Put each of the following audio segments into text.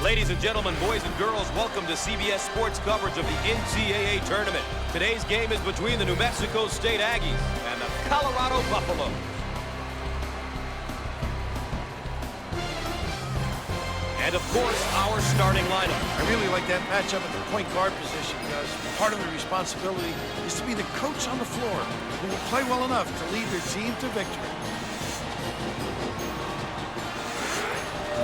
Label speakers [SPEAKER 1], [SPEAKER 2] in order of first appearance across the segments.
[SPEAKER 1] Ladies and gentlemen, boys and girls, welcome to CBS Sports coverage of the NCAA tournament. Today's game is between the New Mexico State Aggies and the Colorado Buffaloes. And, of course, our starting lineup.
[SPEAKER 2] I really like that matchup at the point guard position because part of the responsibility is to be the coach on the floor who will play well enough to lead their team to victory.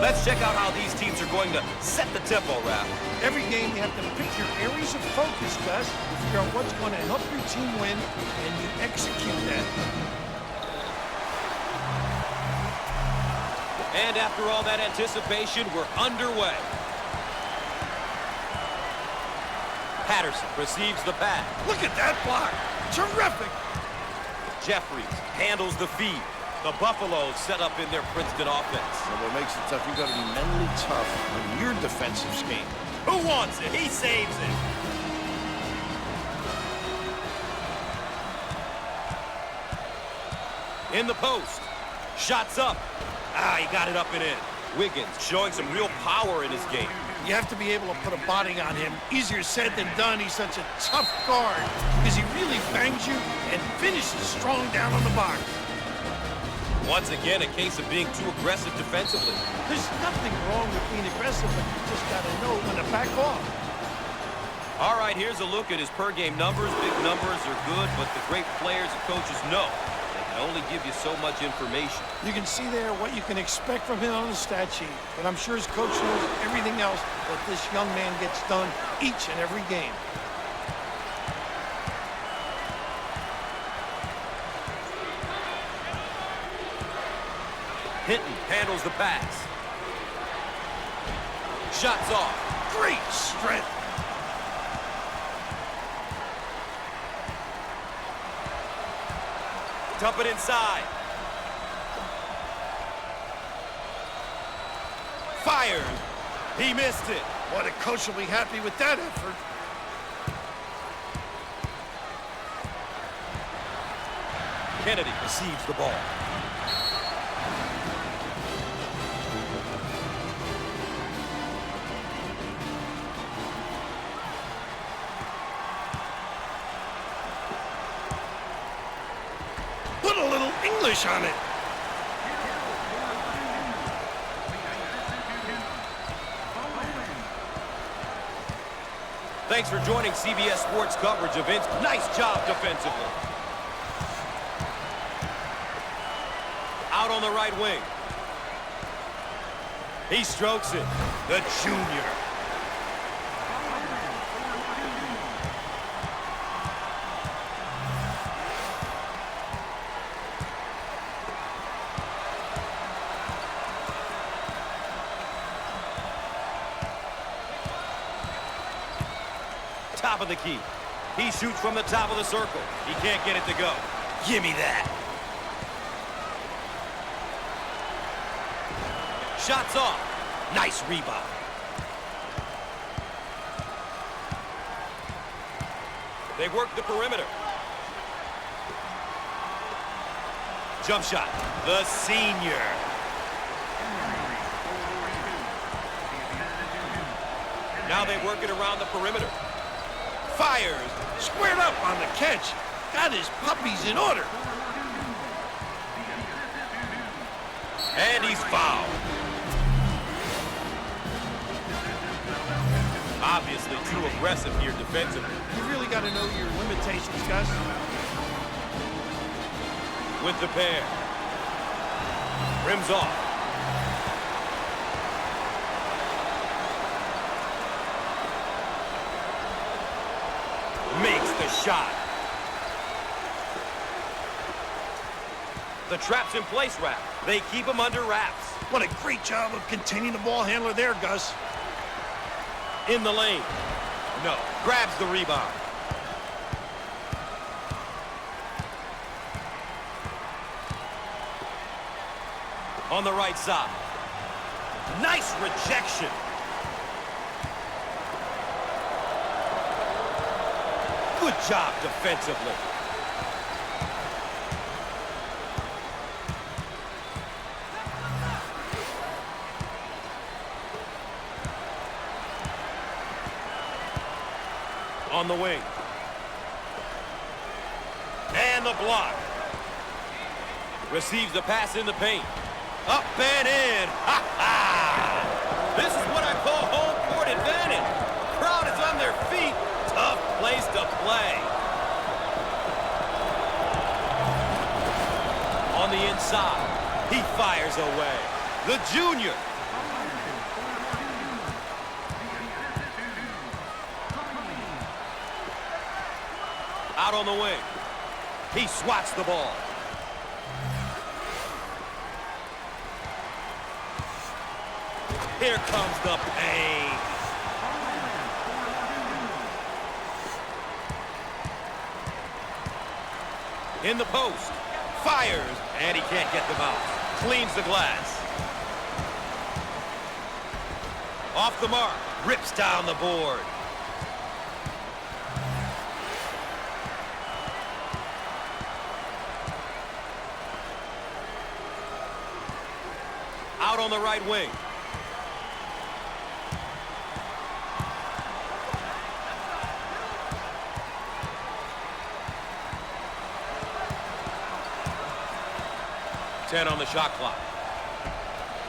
[SPEAKER 1] Let's check out how these teams are going to set the tempo, Raph.
[SPEAKER 2] Every game you have to pick your areas of focus, Gus, to figure out what's going to help your team win, and you execute that.
[SPEAKER 1] And after all that anticipation, we're underway. Patterson receives the pass.
[SPEAKER 2] Look at that block. Terrific.
[SPEAKER 1] Jeffries handles the feed. The Buffaloes set up in their Princeton offense.
[SPEAKER 2] And what makes it tough, you've got to be mentally tough on your defensive scheme.
[SPEAKER 1] Who wants it? He saves it. In the post. Shots up. He got it up and in. Wiggins showing some real power in his game.
[SPEAKER 2] You have to be able to put a body on him. Easier said than done. He's such a tough guard because he really bangs you and finishes strong down on the box.
[SPEAKER 1] Once again, a case of being too aggressive defensively.
[SPEAKER 2] There's nothing wrong with being aggressive, but you just got to know when to back off.
[SPEAKER 1] All right, here's a look at his per-game numbers. Big numbers are good, but the great players and coaches know they can only give you so much information.
[SPEAKER 2] You can see there what you can expect from him on the stat sheet, but I'm sure his coach knows everything else that this young man gets done each and every game.
[SPEAKER 1] Hinton handles the pass. Shots off.
[SPEAKER 2] Great strength.
[SPEAKER 1] Dump it inside. Fired. He missed it.
[SPEAKER 2] What a coach will be happy with that effort.
[SPEAKER 1] Kennedy receives the ball.
[SPEAKER 2] Put a little English on it.
[SPEAKER 1] Thanks for joining CBS Sports coverage of Vince. Nice job defensively. Out on the right wing. He strokes it. The junior. Top of the key. He shoots from the top of the circle. He can't get it to go. Give me that. Shots off. Nice rebound. They work the perimeter. Jump shot. The senior. Now they work it around the perimeter. Fires.
[SPEAKER 2] Squared up on the catch. Got his puppies in order.
[SPEAKER 1] And he's fouled. Obviously too aggressive here defensively.
[SPEAKER 2] You really got to know your limitations, Gus.
[SPEAKER 1] With the pair. Rims off. Makes the shot. The trap's in place, Raph. They keep him under wraps.
[SPEAKER 2] What a great job of containing the ball handler there, Gus.
[SPEAKER 1] In the lane. No. Grabs the rebound. On the right side. Nice rejection. Good job defensively. On the wing. And the block. Receives the pass in the paint. Up and in. Ha ha! This is what I call home court advantage. Crowd is on their feet. Tough place to play. On the inside, he fires away. The junior. Out on the wing. He swats the ball. Here comes the pain. In the post. Fires. And he can't get them out. Cleans the glass. Off the mark. Rips down the board. Out on the right wing. On the shot clock.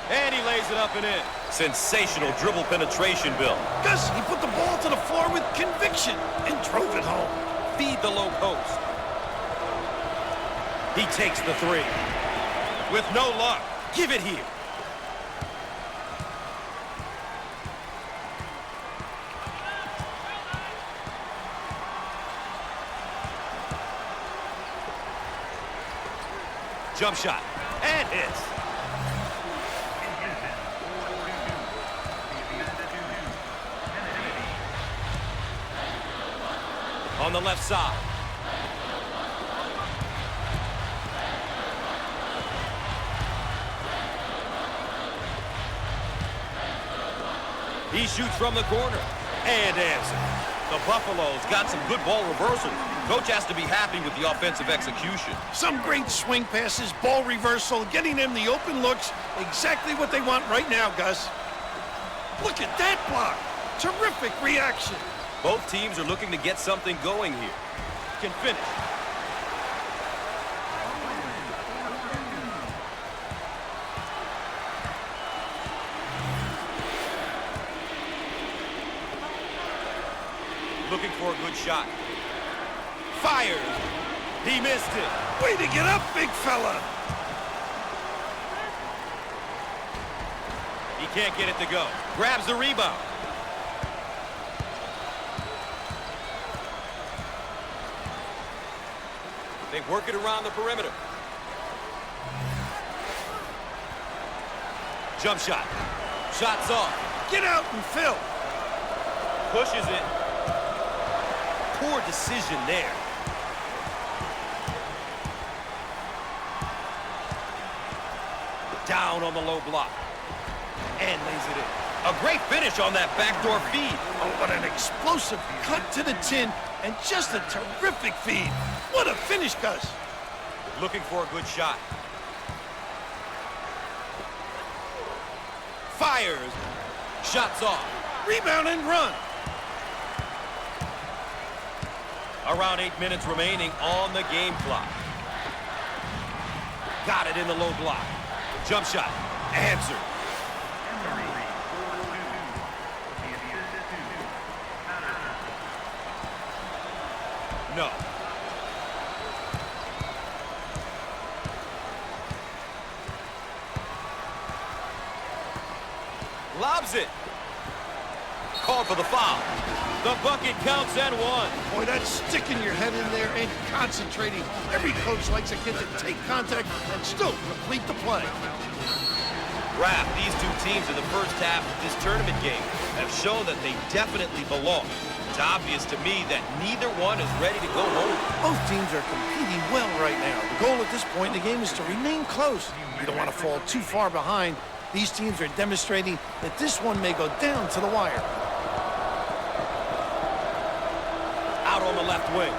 [SPEAKER 1] And he lays it up and in. Sensational dribble penetration, Bill.
[SPEAKER 2] Gus, he put the ball to the floor with conviction and drove it home.
[SPEAKER 1] Feed the low post. He takes the three. With no luck. Give it here. Jump shot. And hits. On the left side. He shoots from the corner. And answers. The Buffaloes got some good ball reversals. Coach has to be happy with the offensive execution.
[SPEAKER 2] Some great swing passes, ball reversal, getting them the open looks. Exactly what they want right now, Gus. Look at that block. Terrific reaction.
[SPEAKER 1] Both teams are looking to get something going here. Can finish. Looking for a good shot. Fires. He missed it.
[SPEAKER 2] Way to get up, big fella.
[SPEAKER 1] He can't get it to go. Grabs the rebound. They work it around the perimeter. Jump shot. Shots off.
[SPEAKER 2] Get out and fill.
[SPEAKER 1] Pushes it. Poor decision there. Down on the low block. And lays it in. A great finish on that backdoor feed.
[SPEAKER 2] Oh, what an explosive cut to the tin and just a terrific feed. What a finish, Gus.
[SPEAKER 1] Looking for a good shot. Fires. Shots off.
[SPEAKER 2] Rebound and run.
[SPEAKER 1] Around 8 minutes remaining on the game clock. Got it in the low block. Jump shot. Answered. No. Lobs it. Called for the foul. The bucket counts and one.
[SPEAKER 2] Boy, that's sticking your head in there and concentrating. Every coach likes a kid to take contact and still complete the play.
[SPEAKER 1] Raph, these two teams in the first half of this tournament game have shown that they definitely belong. It's obvious to me that neither one is ready to go home.
[SPEAKER 2] Both teams are competing well right now. The goal at this point in the game is to remain close. You don't want to fall too far behind. These teams are demonstrating that this one may go down to the wire.
[SPEAKER 1] Out on the left wing.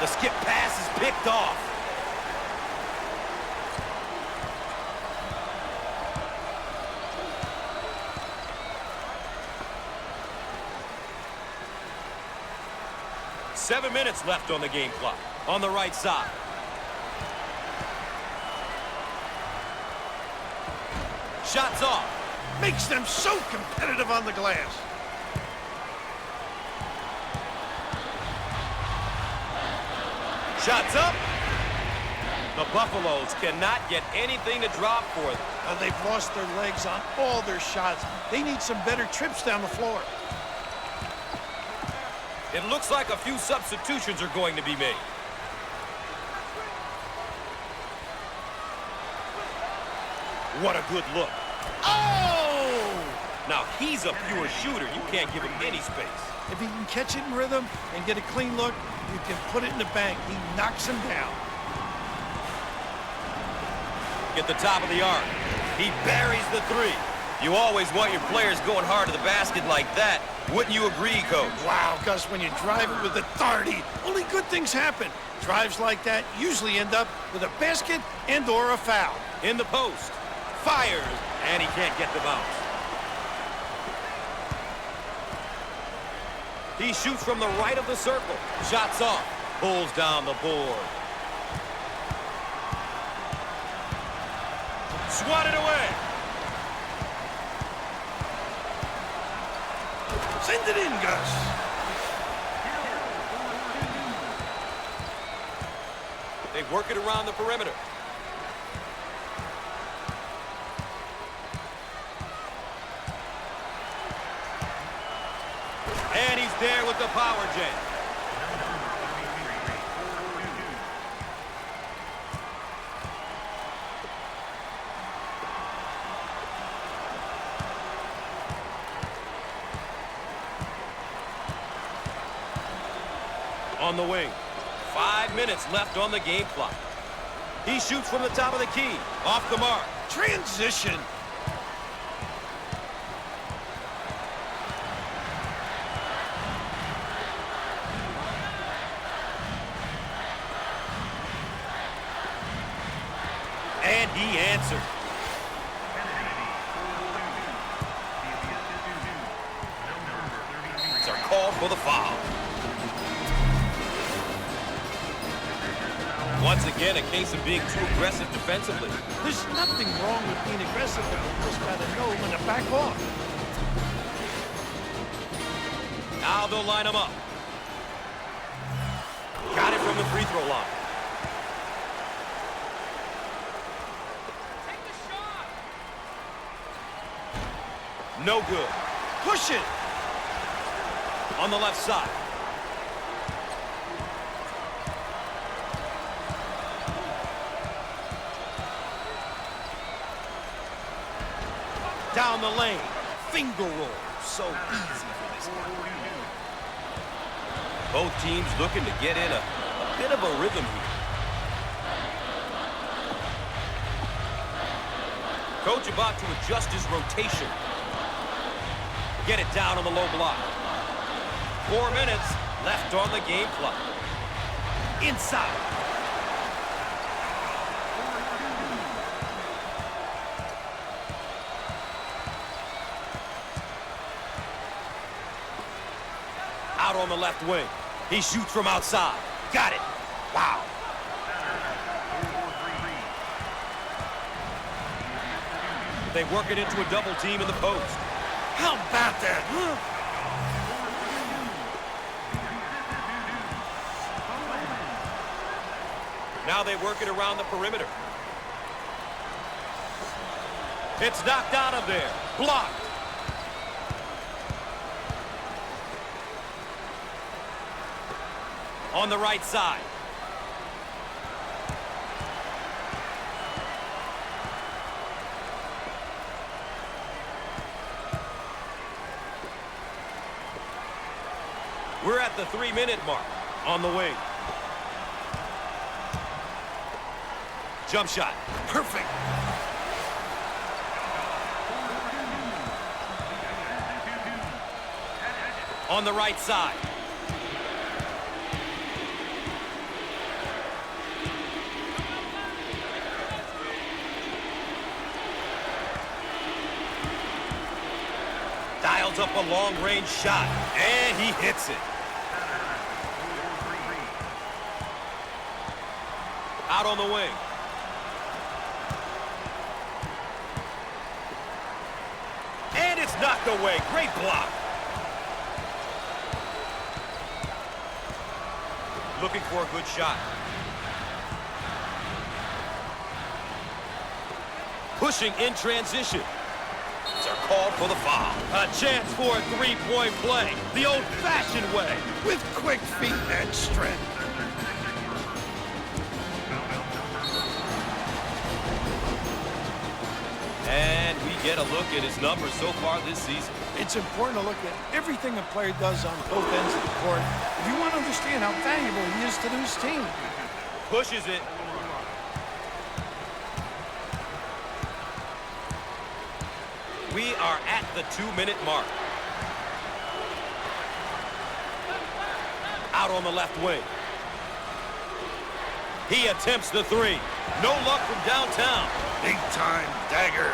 [SPEAKER 1] The skip pass is picked off. Seven minutes left on the game clock. On the right side. Shots off.
[SPEAKER 2] Makes them so competitive on the glass.
[SPEAKER 1] Shots up. The Buffaloes cannot get anything to drop for them.
[SPEAKER 2] They've lost their legs on all their shots. They need some better trips down the floor.
[SPEAKER 1] It looks like a few substitutions are going to be made. What a good look.
[SPEAKER 2] Oh!
[SPEAKER 1] Now, he's a pure shooter. You can't give him any space.
[SPEAKER 2] If he can catch it in rhythm and get a clean look, you can put it in the bank. He knocks him down.
[SPEAKER 1] Get the top of the arc. He buries the three. You always want your players going hard to the basket like that. Wouldn't you agree, Coach?
[SPEAKER 2] Wow, Gus, when you drive it with authority, only good things happen. Drives like that usually end up with a basket and or a foul.
[SPEAKER 1] In the post. Fires. And he can't get the bounce. He shoots from the right of the circle. Shots off. Pulls down the board. Swatted away.
[SPEAKER 2] Send it in, Gus.
[SPEAKER 1] They work it around the perimeter. And he's there with the power jam. On the wing. 5 minutes left on the game clock. He shoots from the top of the key. Off the mark.
[SPEAKER 2] Transition.
[SPEAKER 1] And he answered. They're called for the foul. Once again, a case of being too aggressive defensively.
[SPEAKER 2] There's nothing wrong with being aggressive, but you just gotta know when to back off.
[SPEAKER 1] Now they'll line him up. Got it from the free throw line.
[SPEAKER 3] Take the shot.
[SPEAKER 1] No good.
[SPEAKER 2] Push it.
[SPEAKER 1] On the left side. Down the lane. Finger roll. So easy for this guy. Both teams looking to get in a bit of a rhythm here. Coach about to adjust his rotation. Get it down on the low block. 4 minutes left on the game clock. Inside. Out on the left wing. He shoots from outside. Got it. Wow. They work it into a double team in the post.
[SPEAKER 2] How about that, huh?
[SPEAKER 1] Now they work it around the perimeter. It's knocked out of there. Blocked. On the right side. We're at the 3-minute mark. On the wing. Jump shot.
[SPEAKER 2] Perfect.
[SPEAKER 1] On the right side. Dials up a long-range shot, and he hits it. Out on the wing. And it's knocked away. Great block. Looking for a good shot. Pushing in transition. They're called for the foul. A chance for a three-point play. The old-fashioned way.
[SPEAKER 2] With quick feet and strength.
[SPEAKER 1] And we get a look at his numbers so far this season.
[SPEAKER 2] It's important to look at everything a player does on both ends of the court if you want to understand how valuable he is to his team.
[SPEAKER 1] Pushes it. We are at the 2-minute mark. Out on the left wing. He attempts the three. No luck from downtown.
[SPEAKER 2] Big time dagger.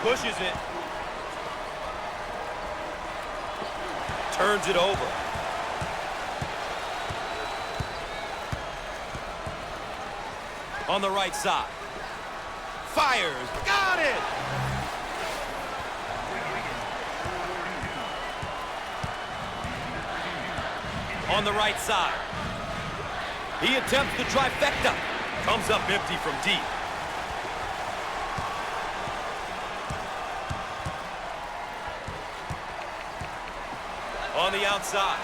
[SPEAKER 1] Pushes it. Turns it over. On the right side. Fires. Got it! On the right side. He attempts the trifecta. Comes up empty from deep. On the outside.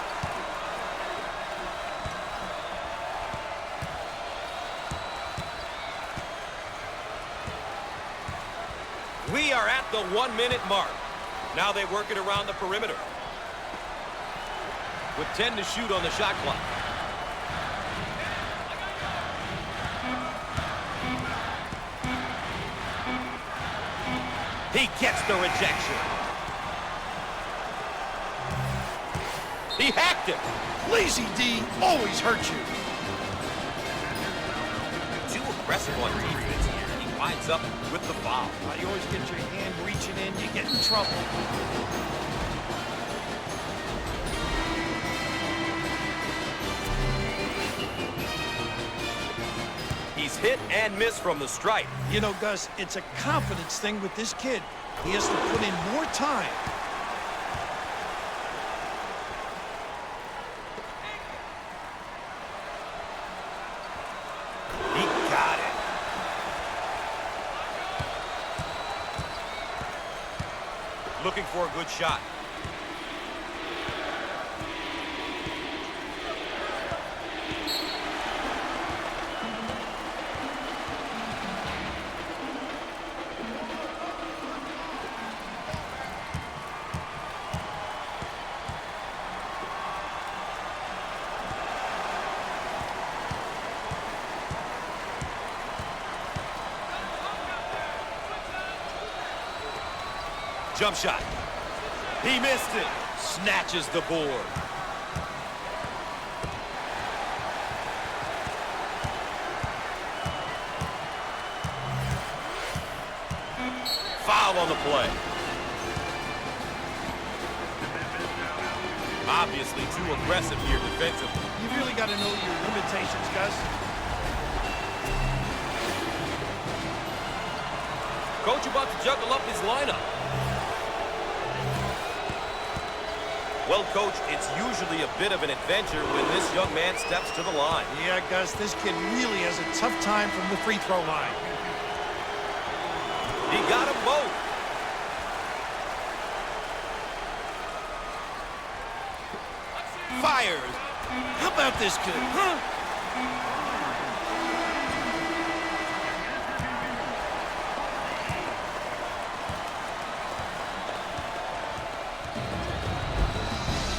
[SPEAKER 1] We are at the 1-minute mark. Now they work it around the perimeter. With 10 to shoot on the shot clock. He gets the rejection. He hacked it.
[SPEAKER 2] Lazy D always hurts you.
[SPEAKER 1] Too aggressive on defense here. He winds up with the foul.
[SPEAKER 2] You always get your hand reaching in, you get in trouble.
[SPEAKER 1] He's hit and missed from the stripe.
[SPEAKER 2] You know, Gus, it's a confidence thing with this kid. He has to put in more time.
[SPEAKER 1] He got it. Looking for a good shot. Jump shot. He missed it. Snatches the board. Foul on the play. Obviously too aggressive here defensively.
[SPEAKER 2] You really got to know your limitations, Gus.
[SPEAKER 1] Coach about to juggle up his lineup. Well, Coach, it's usually a bit of an adventure when this young man steps to the line.
[SPEAKER 2] Yeah, Gus, this kid really has a tough time from the free throw line.
[SPEAKER 1] He got them both. Fires.
[SPEAKER 2] How about this kid, huh?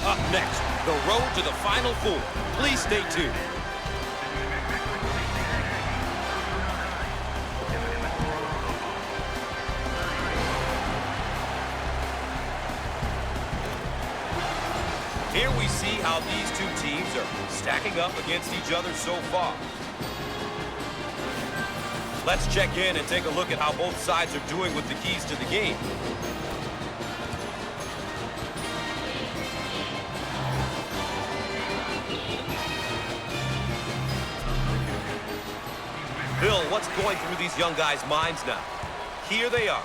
[SPEAKER 1] Up next, the road to the Final Four. Please stay tuned. Here we see how these two teams are stacking up against each other so far. Let's check in and take a look at how both sides are doing with the keys to the game. Bill, what's going through these young guys' minds now? Here they are.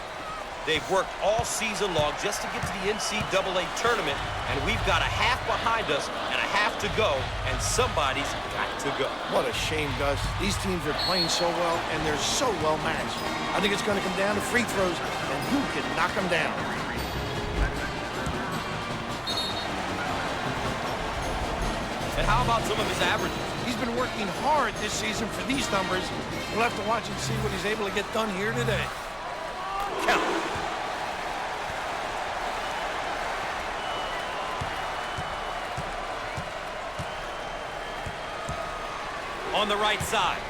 [SPEAKER 1] They've worked all season long just to get to the NCAA tournament, and we've got a half behind us and a half to go, and somebody's got to go.
[SPEAKER 2] What a shame, Gus. These teams are playing so well, and they're so well matched. I think it's going to come down to free throws, and who can knock them down.
[SPEAKER 1] And how about some of his averages?
[SPEAKER 2] He's been working hard this season for these numbers. We'll have to watch and see what he's able to get done here today.
[SPEAKER 1] Count. On the right side.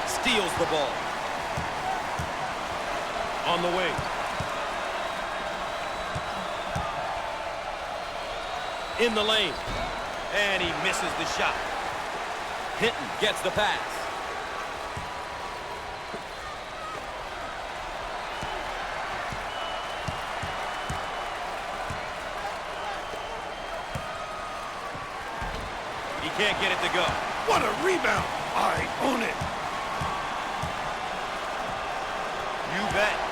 [SPEAKER 1] Steals the ball. On the wing. In the lane. And he misses the shot. Hinton gets the pass. He can't get it to go.
[SPEAKER 2] What a rebound! I own it.
[SPEAKER 1] You bet.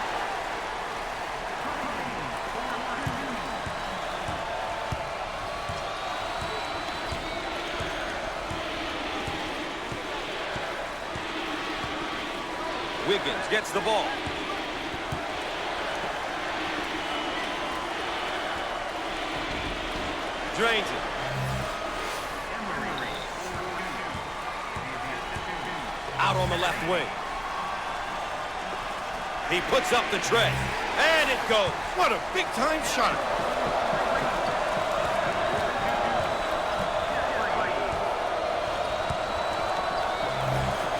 [SPEAKER 1] Wiggins gets the ball. Drains it. Out on the left wing. He puts up the tray. And it goes.
[SPEAKER 2] What a big-time shot.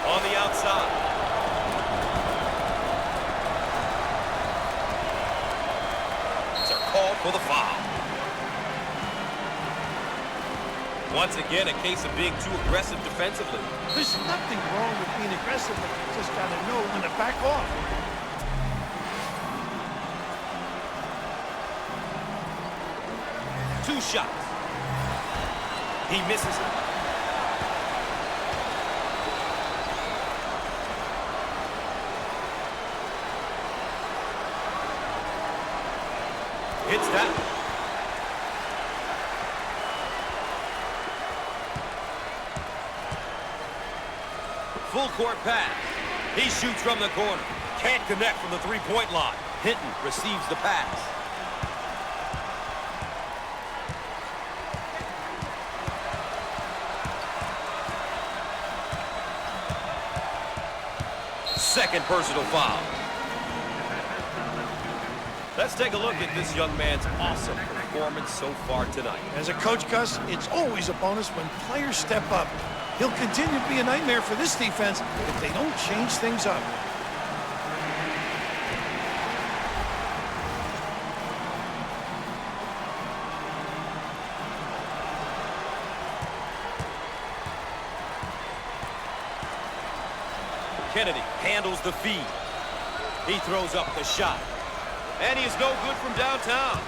[SPEAKER 1] On the outside. Called for the foul. Once again, a case of being too aggressive defensively.
[SPEAKER 2] There's nothing wrong with being aggressive, but you just got to know when to back off.
[SPEAKER 1] Two shots. He misses it. Hits that. Full court pass. He shoots from the corner. Can't connect from the three-point line. Hinton receives the pass. Second personal foul. Let's take a look at this young man's awesome performance so far tonight.
[SPEAKER 2] As a coach, Gus, it's always a bonus when players step up. He'll continue to be a nightmare for this defense if they don't change things up.
[SPEAKER 1] Kennedy handles the feed. He throws up the shot. And he is no good from downtown.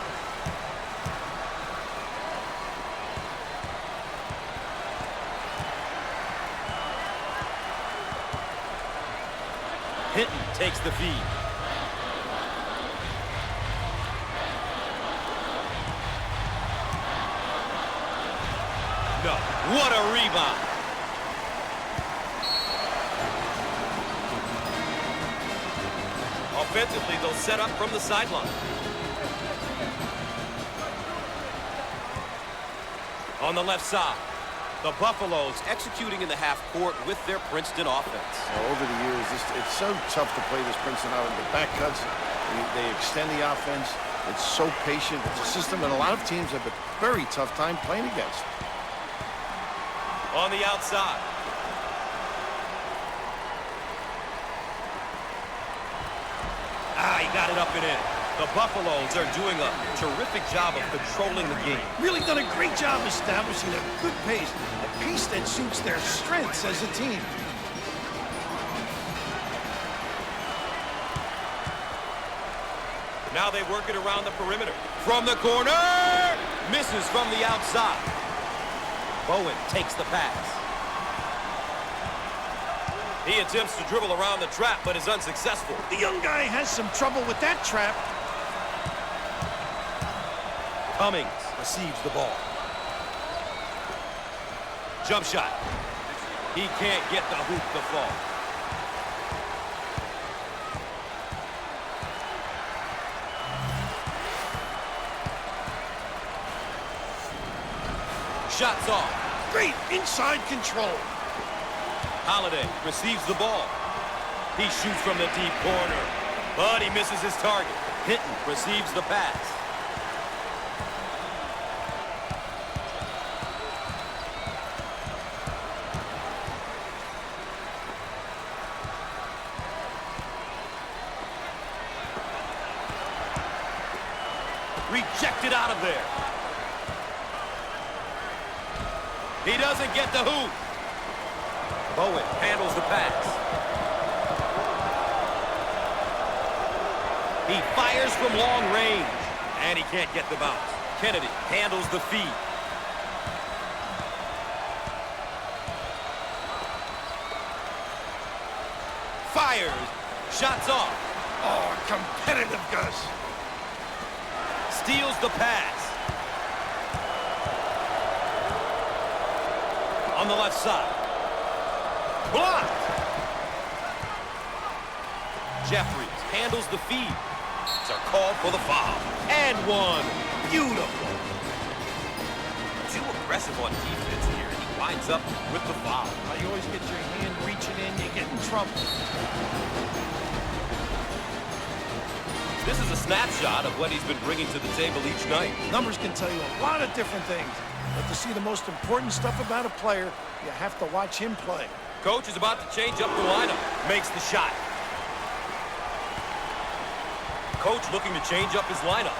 [SPEAKER 1] Hinton takes the feed. No. What a rebound. Offensively, they'll set up from the sideline. On the left side, the Buffaloes executing in the half court with their Princeton offense.
[SPEAKER 2] Over the years, it's so tough to play this Princeton out in the back cuts. They extend the offense. It's so patient. It's a system that a lot of teams have a very tough time playing against.
[SPEAKER 1] On the outside. He got it up and in. The Buffaloes are doing a terrific job of controlling the game.
[SPEAKER 2] Really done a great job establishing a good pace, a pace that suits their strengths as a team.
[SPEAKER 1] Now they work it around the perimeter. From the corner, Misses from the outside. Bowen takes the pass. He attempts to dribble around the trap, but is unsuccessful.
[SPEAKER 2] The young guy has some trouble with that trap.
[SPEAKER 1] Cummings receives the ball. Jump shot. He can't get the hoop to fall. Shots off.
[SPEAKER 2] Great inside control.
[SPEAKER 1] Holiday receives the ball. He shoots from the deep corner, but he misses his target. Hinton receives the pass. Rejected out of there. He doesn't get the hoop. Bowen handles the pass. He fires from long range, and he can't get the bounce. Kennedy handles the feed. Fires. Shots off.
[SPEAKER 2] Oh, competitive, Gus.
[SPEAKER 1] Steals the pass. On the left side. Blocked. Jeffries handles the feed. It's called for the foul. And one. Beautiful. Too aggressive on defense here. He winds up with the foul.
[SPEAKER 2] You always get your hand reaching in, you get in trouble.
[SPEAKER 1] This is a snapshot of what he's been bringing to the table each night.
[SPEAKER 2] Numbers can tell you a lot of different things. But to see the most important stuff about a player, you have to watch him play.
[SPEAKER 1] Coach is about to change up the lineup. Makes the shot. Coach looking to change up his lineup.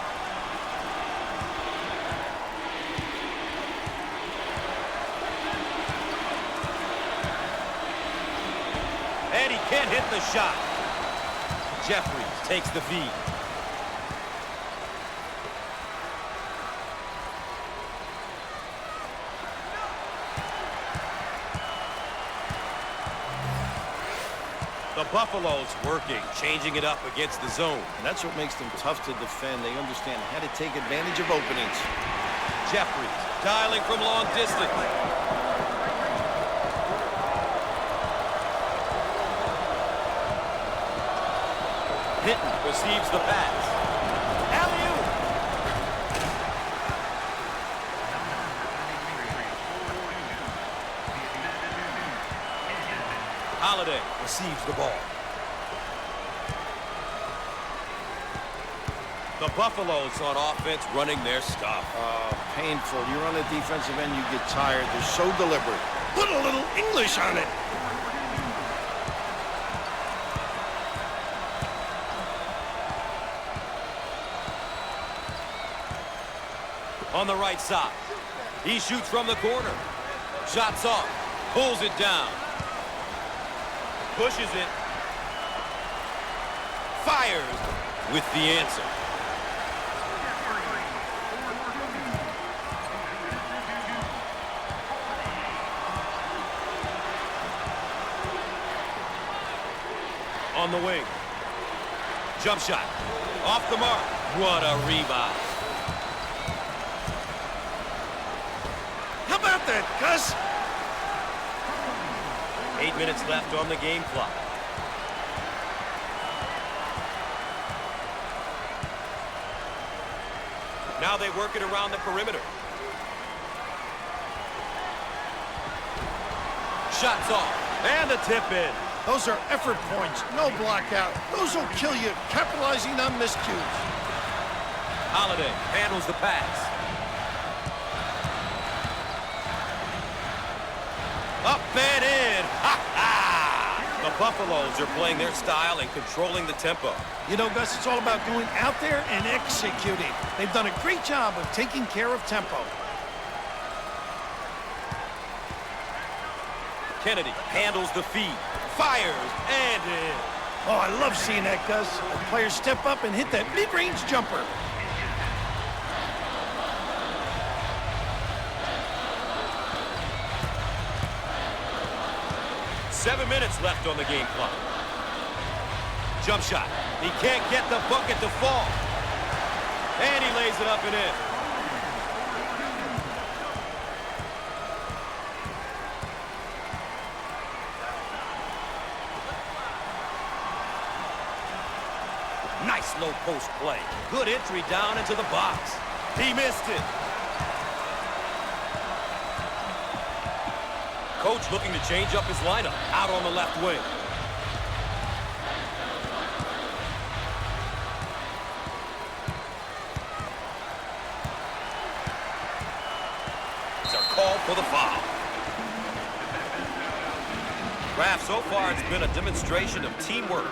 [SPEAKER 1] And he can't hit the shot. Jeffries takes the feed. The Buffaloes working, changing it up against the zone.
[SPEAKER 2] And that's what makes them tough to defend. They understand how to take advantage of openings.
[SPEAKER 1] Jeffries dialing from long distance. Hinton receives the pass. Alley-oop. Holiday receives the ball. The Buffaloes on offense running their stuff.
[SPEAKER 2] Painful. You're on the defensive end, you get tired. They're so deliberate. Put a little English on it.
[SPEAKER 1] On the right side. He shoots from the corner. Shots off. Pulls it down. Pushes it. Fires with the answer. On the wing. Jump shot. Off the mark. What a rebound.
[SPEAKER 2] How about that, Gus?
[SPEAKER 1] 8 minutes left on the game clock. Now they work it around the perimeter. Shots off. And the tip in.
[SPEAKER 2] Those are effort points, no blockout. Those will kill you, capitalizing on miscues.
[SPEAKER 1] Holiday handles the pass. Up and in. Ha ha! The Buffaloes are playing their style and controlling the tempo.
[SPEAKER 2] You know, Gus, it's all about going out there and executing. They've done a great job of taking care of tempo.
[SPEAKER 1] Kennedy handles the feed. Fires and in.
[SPEAKER 2] Oh, I love seeing that, Gus. The players step up and hit that mid-range jumper.
[SPEAKER 1] 7 minutes left on the game clock. Jump shot. He can't get the bucket to fall. And he lays it up and in. Nice low post play. Good entry down into the box. He missed it. Coach looking to change up his lineup out on the left wing. They're called for the foul. Raf, so far it's been a demonstration of teamwork.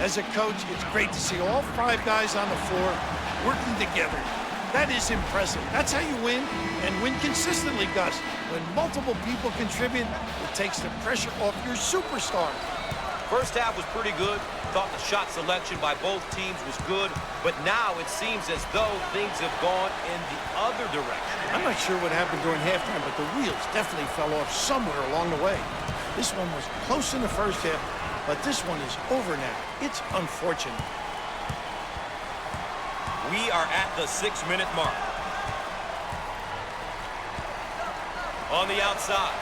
[SPEAKER 2] As a coach, it's great to see all 5 guys on the floor working together. That is impressive. That's how you win, and win consistently, Gus. When multiple people contribute, it takes the pressure off your superstar.
[SPEAKER 1] First half was pretty good. Thought the shot selection by both teams was good, but now it seems as though things have gone in the other direction.
[SPEAKER 2] I'm not sure what happened during halftime, but the wheels definitely fell off somewhere along the way. This one was close in the first half, but this one is over now. It's unfortunate.
[SPEAKER 1] We are at the 6-minute mark. On the outside.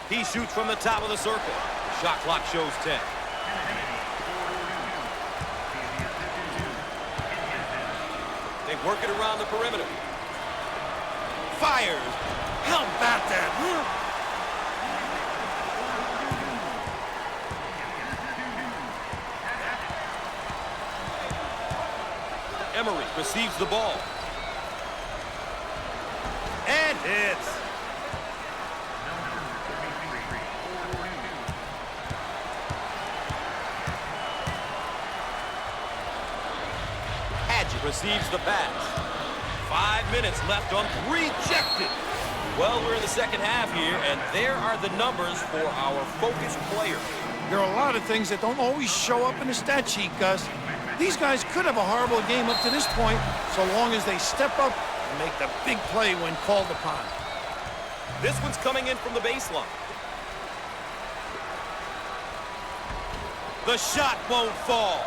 [SPEAKER 1] He shoots from the top of the circle. The shot clock shows 10. They work it around the perimeter. Fires.
[SPEAKER 2] How about that, huh?
[SPEAKER 1] Emery receives the ball. And hits. Hadget receives the pass. 5 minutes left on. Rejected. Well, we're in the second half here, and there are the numbers for our focused players.
[SPEAKER 2] There are a lot of things that don't always show up in the stat sheet, Gus. These guys could have a horrible game up to this point, so long as they step up and make the big play when called upon.
[SPEAKER 1] This one's coming in from the baseline. The shot won't fall.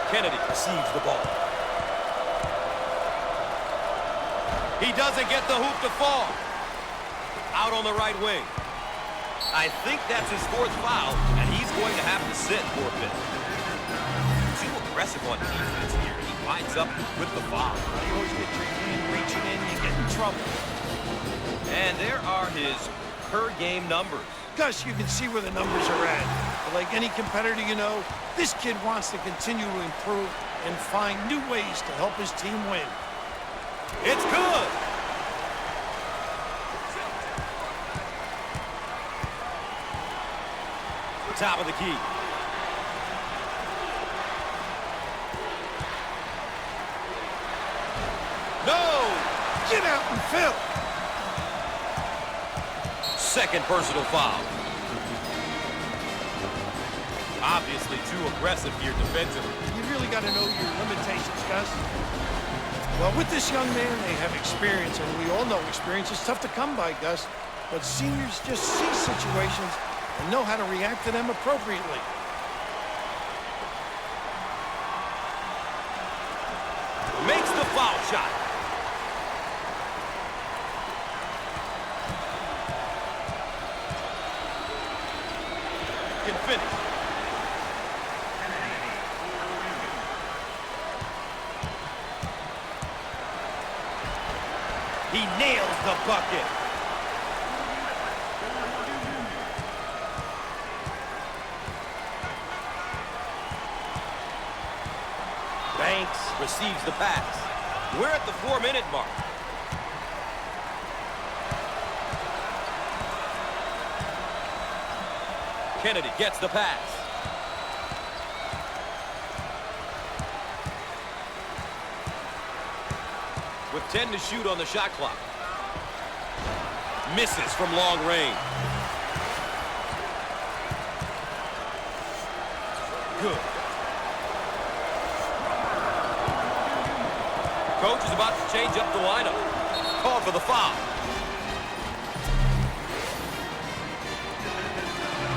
[SPEAKER 1] Kennedy receives the ball. He doesn't get the hoop to fall. Out on the right wing. I think that's his 4th foul, and he's going to have to sit for a bit. Too aggressive on defense here. He winds up with the foul.
[SPEAKER 2] You always get your hand reaching in, you get in trouble.
[SPEAKER 1] And there are his per-game numbers.
[SPEAKER 2] Gus, you can see where the numbers are at. But like any competitor you know, this kid wants to continue to improve and find new ways to help his team win.
[SPEAKER 1] It's good. Top of the key. No!
[SPEAKER 2] Get out and fill.
[SPEAKER 1] Second personal foul. Obviously too aggressive here defensively.
[SPEAKER 2] You really got to know your limitations, Gus. Well, with this young man, they have experience, and we all know experience is tough to come by, Gus. But seniors just see situations and know how to react to them appropriately.
[SPEAKER 1] Makes the foul shot. Can finish. He nails the bucket. Banks receives the pass. We're at the 4-minute mark. Kennedy gets the pass. With 10 to shoot on the shot clock. Misses from long range. Good. Coach is about to change up the lineup. Called for the foul.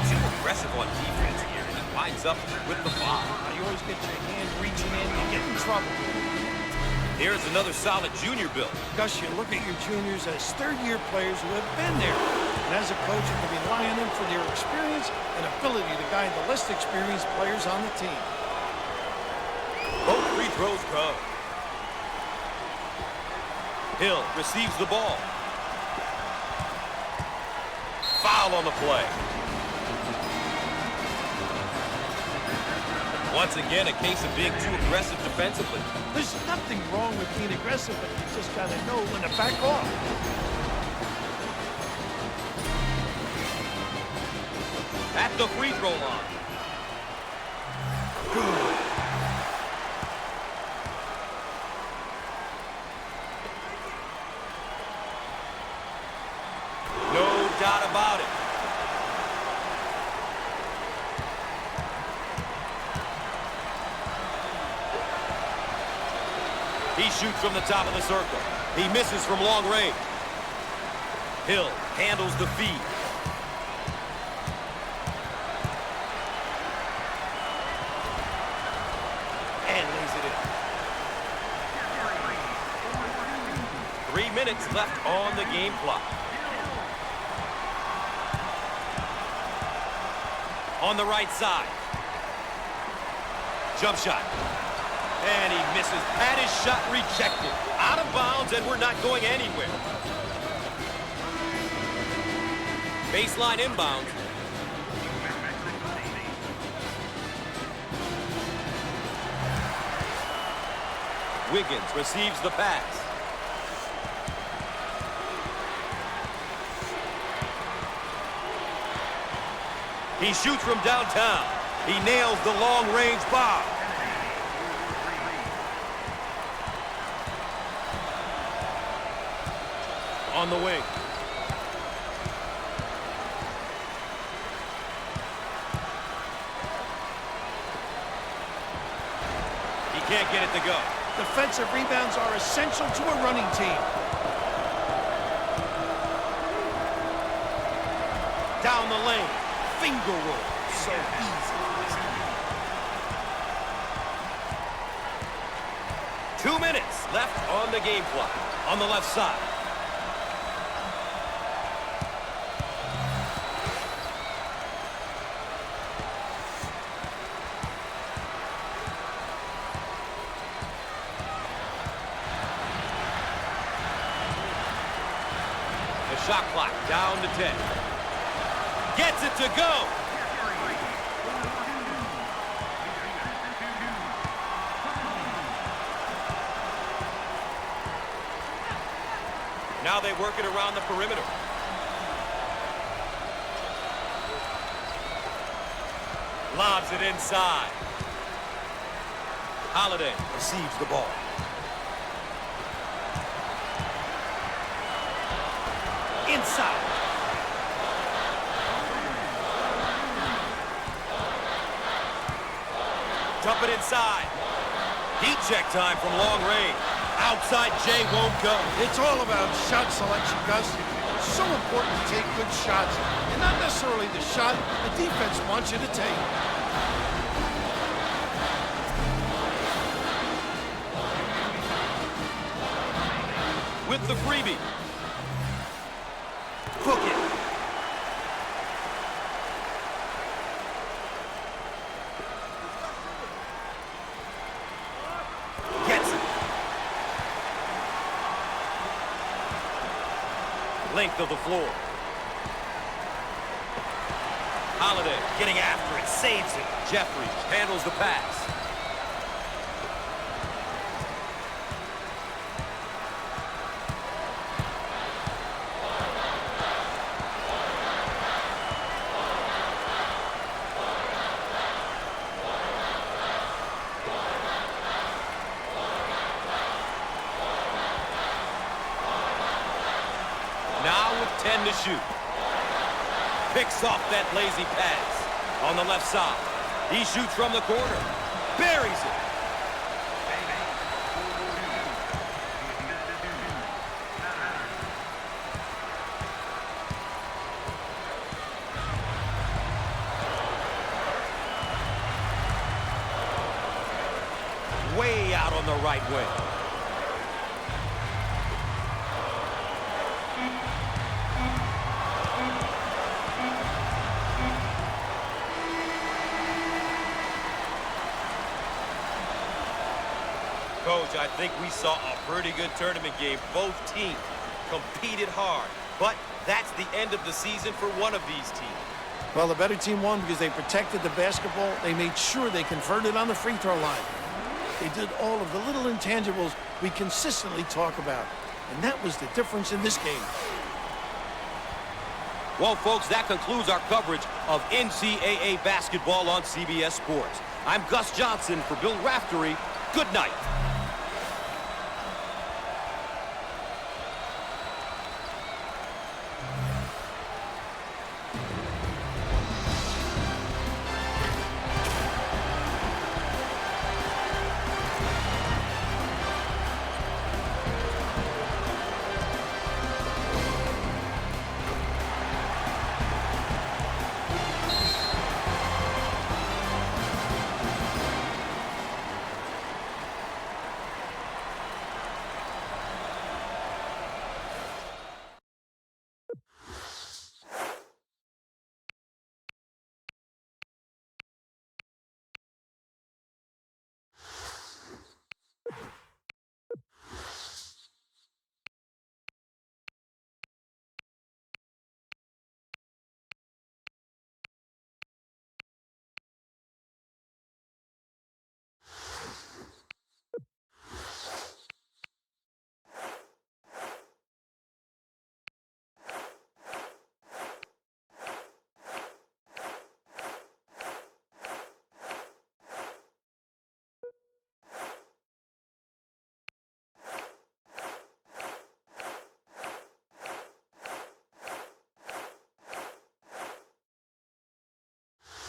[SPEAKER 1] Too aggressive on defense here, and he winds up with the foul.
[SPEAKER 2] You always get your hand reaching in, you get in trouble.
[SPEAKER 1] Here's another solid junior build.
[SPEAKER 2] Gus, you look at your juniors as third-year players who have been there. And as a coach, you can rely on them for their experience and ability to guide the less experienced players on the team.
[SPEAKER 1] Both free throws go. Hill receives the ball. Foul on the play. Once again, a case of being too aggressive defensively.
[SPEAKER 2] There's nothing wrong with being aggressive, but you just got to know when to back off.
[SPEAKER 1] At the free throw line. Good. No doubt about it. He shoots from the top of the circle. He misses from long range. Hill handles the feed. And lays it in. 3 minutes left on the game clock. On the right side. Jump shot. And he misses. Had his shot rejected. Out of bounds, and we're not going anywhere. Baseline inbound. Wiggins receives the pass. He shoots from downtown. He nails the long-range bomb. On the wing. He can't get it to go.
[SPEAKER 2] Defensive rebounds are essential to a running team.
[SPEAKER 1] Down the lane. Finger roll. So easy. 2 minutes left on the game clock. On the left side. Shot clock down to 10. Gets it to go. Now they work it around the perimeter. Lobs it inside. Holiday receives the ball. Inside. Dump it inside. Heat check time from long range. Outside J won't go.
[SPEAKER 2] It's all about shot selection, Gus. It's so important to take good shots. And not necessarily the shot the defense wants you to take.
[SPEAKER 1] With the freebie. Cook it. Gets it. Length of the floor. Holiday getting after it, saves it. Jeffries handles the pass. Now with 10 to shoot. Picks off that lazy pass on the left side. He shoots from the corner. Buries it. Way out on the right wing. Coach, I think we saw a pretty good tournament game. Both teams competed hard, but that's the end of the season for one of these teams.
[SPEAKER 2] Well, the better team won because they protected the basketball. They made sure they converted on the free throw line. They did all of the little intangibles we consistently talk about, and that was the difference in this game.
[SPEAKER 1] Well, folks, that concludes our coverage of NCAA basketball on CBS Sports. I'm Gus Johnson for Bill Raftery. Good night.